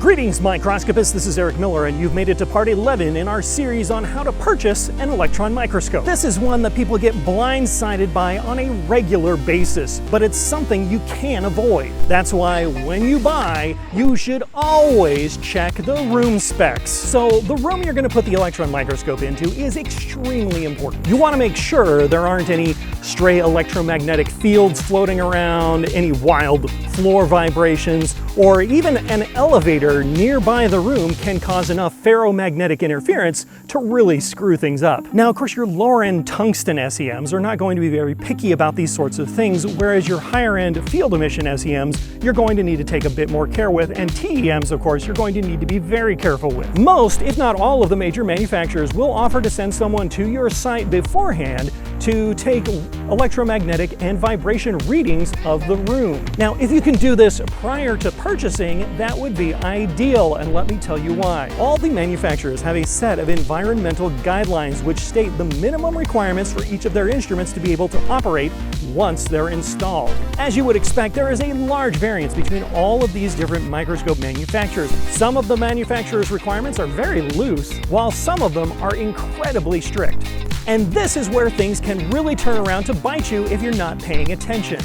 Greetings, microscopists. This is Eric Miller, and you've made it to part 11 in our series on how to purchase an electron microscope. This is one that people get blindsided by on a regular basis, but it's something you can avoid. That's why when you buy, you should always check the room specs. So the room you're going to put the electron microscope into is extremely important. You want to make sure there aren't any stray electromagnetic fields floating around, any wild floor vibrations, or even an elevator nearby the room can cause enough ferromagnetic interference to really screw things up. Now, of course, your lower-end tungsten SEMs are not going to be very picky about these sorts of things, whereas your higher-end field emission SEMs, you're going to need to take a bit more care with, and TEMs, of course, you're going to need to be very careful with. Most, if not all, of the major manufacturers will offer to send someone to your site beforehand to take electromagnetic and vibration readings of the room. Now, if you can do this prior to purchasing, that would be ideal, and let me tell you why. All the manufacturers have a set of environmental guidelines which state the minimum requirements for each of their instruments to be able to operate once they're installed. As you would expect, there is a large variance between all of these different microscope manufacturers. Some of the manufacturers' requirements are very loose, while some of them are incredibly strict. And this is where things can really turn around to bite you if you're not paying attention.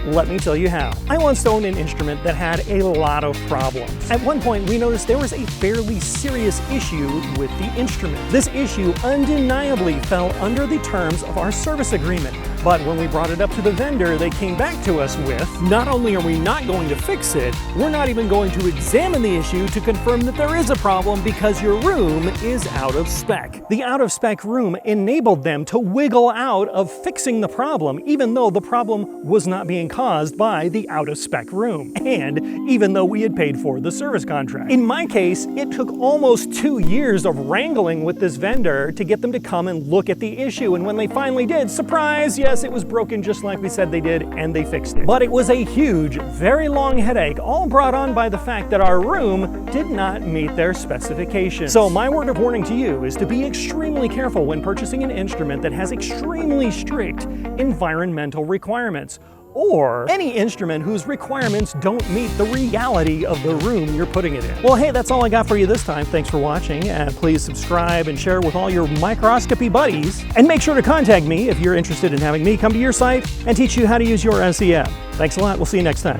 Let me tell you how. I once owned an instrument that had a lot of problems. At one point, we noticed there was a fairly serious issue with the instrument. This issue undeniably fell under the terms of our service agreement. But when we brought it up to the vendor, they came back to us with, not only are we not going to fix it, we're not even going to examine the issue to confirm that there is a problem because your room is out of spec. The out of spec room enabled them to wiggle out of fixing the problem, even though the problem was not being caused by the out of spec room, and even though we had paid for the service contract. In my case, it took almost 2 years of wrangling with this vendor to get them to come and look at the issue, and when they finally did, surprise, yes, it was broken just like we said they did, and they fixed it. But it was a huge, very long headache, all brought on by the fact that our room did not meet their specifications. So my word of warning to you is to be extremely careful when purchasing an instrument that has extremely strict environmental requirements, or any instrument whose requirements don't meet the reality of the room you're putting it in. Well, hey, that's all I got for you this time. Thanks for watching, and please subscribe and share with all your microscopy buddies. And make sure to contact me if you're interested in having me come to your site and teach you how to use your SEM. Thanks a lot. We'll see you next time.